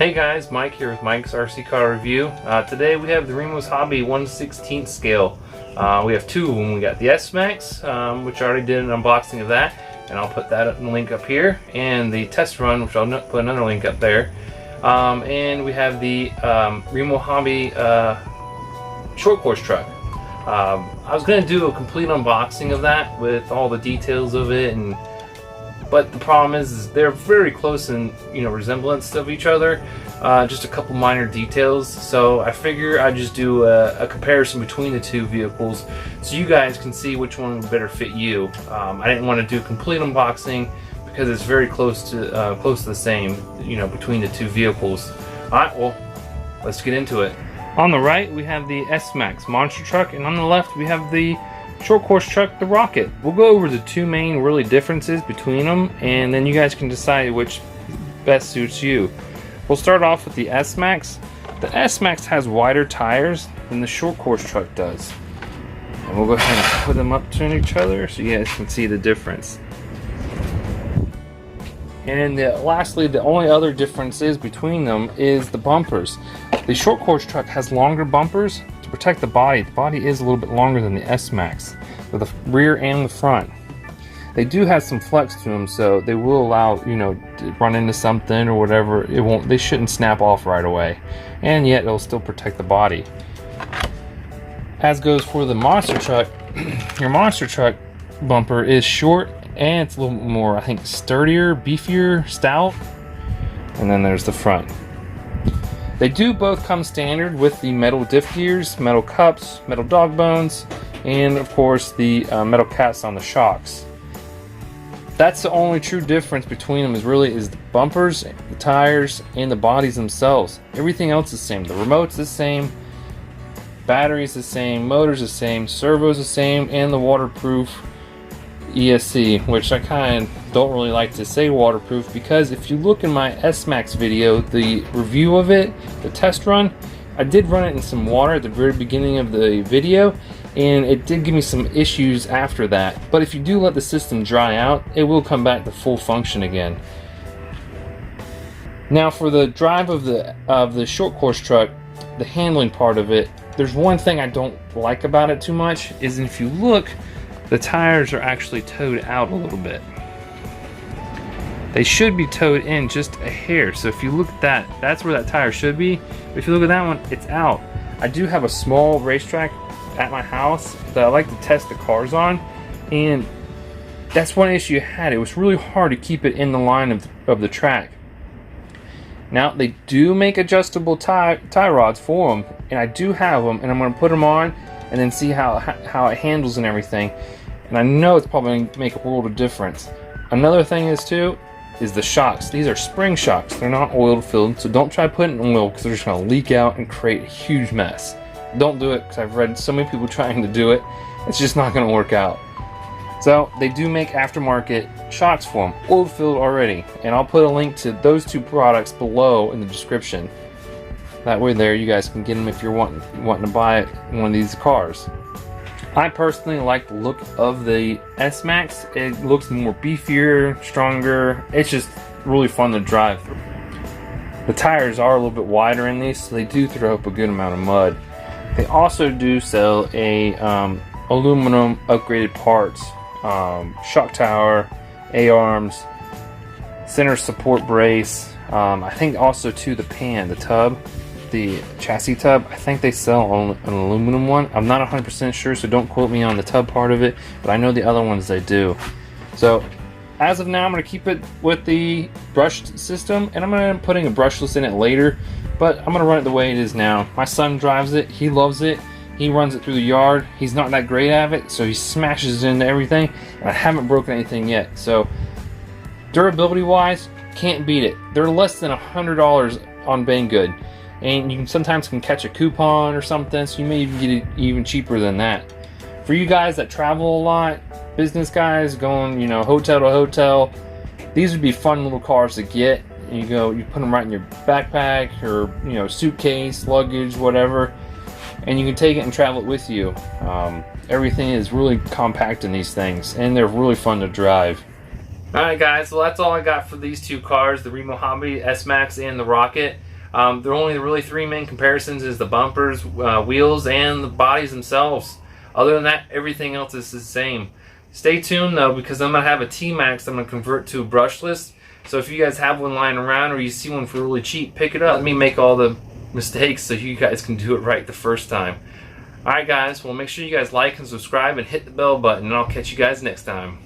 Hey guys, Mike here with Mike's RC Car Review. Today we have the Remo's Hobby 1/16 scale. We have two of them. We got the Smax, which I already did an unboxing of that, and I'll put that in the link up here, and the test run, which I'll put another link up there. And we have the Remo Hobby short course truck. I was going to do a complete unboxing of that with all the details of it, but the problem is they're very close in resemblance of each other, just a couple minor details. So I figure I'd just do a comparison between the two vehicles so you guys can see which one would better fit you. I didn't want to do a complete unboxing because it's very close to the same, between the two vehicles. All right, well, let's get into it. On the right we have the Smax monster truck, and on the left we have the short course truck, the Rocket. We'll go over the two main really differences between them, and then you guys can decide which best suits you. We'll start off with the Smax. The Smax has wider tires than the short course truck does. And we'll go ahead and put them up to each other so you guys can see the difference. And lastly, the only other difference between them is the bumpers. The short course truck has longer bumpers to protect the body. The body is a little bit longer than the Smax, for the rear and the front. They do have some flex to them, so they will allow to run into something or whatever. They shouldn't snap off right away, and yet it'll still protect the body. As goes for the monster truck, your monster truck bumper is short and it's a little more, I think, sturdier, beefier, stout. And then there's the front. They do both come standard with the metal diff gears, metal cups, metal dog bones, and of course the metal caps on the shocks. That's the only true difference between them is the bumpers, the tires, and the bodies themselves. Everything else is the same. The remote's the same, battery's the same, motor's the same, servo's the same, and the waterproof ESC, which I kind of don't really like to say waterproof, because if you look in my Smax video, the review of it, the test run, I did run it in some water at the very beginning of the video, and it did give me some issues after that. But if you do let the system dry out, it will come back to full function again. Now for the drive of the short course truck, the handling part of it, there's one thing I don't like about it too much, is if you look, the tires are actually towed out a little bit. They should be towed in just a hair. So if you look at that, that's where that tire should be. But if you look at that one, it's out. I do have a small racetrack at my house that I like to test the cars on, and that's one issue I had. It was really hard to keep it in the line of the track. Now they do make adjustable tie rods for them, and I do have them, and I'm going to put them on and then see how it handles and everything. And I know it's probably going to make a world of difference. Another thing is the shocks. These are spring shocks. They're not oil filled, so don't try putting in oil because they're just going to leak out and create a huge mess. Don't do it, because I've read so many people trying to do it. It's just not going to work out. So they do make aftermarket shocks for them, oil filled already, and I'll put a link to those two products below in the description. That way there you guys can get them if you're wanting to buy one of these cars. I personally like the look of the Smax. It looks more beefier, stronger. It's just really fun to drive. The tires are a little bit wider in these, so they do throw up a good amount of mud. They also do sell a aluminum upgraded parts, shock tower, A-arms, center support brace. I think also too the pan, the tub, the chassis tub, I think they sell an aluminum one. I'm not 100% sure, so don't quote me on the tub part of it, but I know the other ones they do. So as of now, I'm going to keep it with the brushed system, and I'm going to be putting a brushless in it later, but I'm going to run it the way it is now. My son drives it, he loves it, he runs it through the yard. He's not that great at it, so he smashes into everything, and I haven't broken anything yet. So durability wise, can't beat it. They're less than $100 on Bangood, and you sometimes can catch a coupon or something, so you may even get it even cheaper than that. For you guys that travel a lot, business guys going hotel to hotel, these would be fun little cars to get. You put them right in your backpack or suitcase, luggage, whatever, and you can take it and travel it with you. Everything is really compact in these things, and they're really fun to drive. Alright guys, well that's all I got for these two cars, the Remo Hobby Smax and the Rocket. There are only really three main comparisons: is the bumpers, wheels, and the bodies themselves. Other than that, everything else is the same. Stay tuned though, because I'm gonna have a T-Max I'm gonna convert to brushless. So if you guys have one lying around or you see one for really cheap, pick it up. Let me make all the mistakes so you guys can do it right the first time. Alright guys, well make sure you guys like and subscribe and hit the bell button, and I'll catch you guys next time.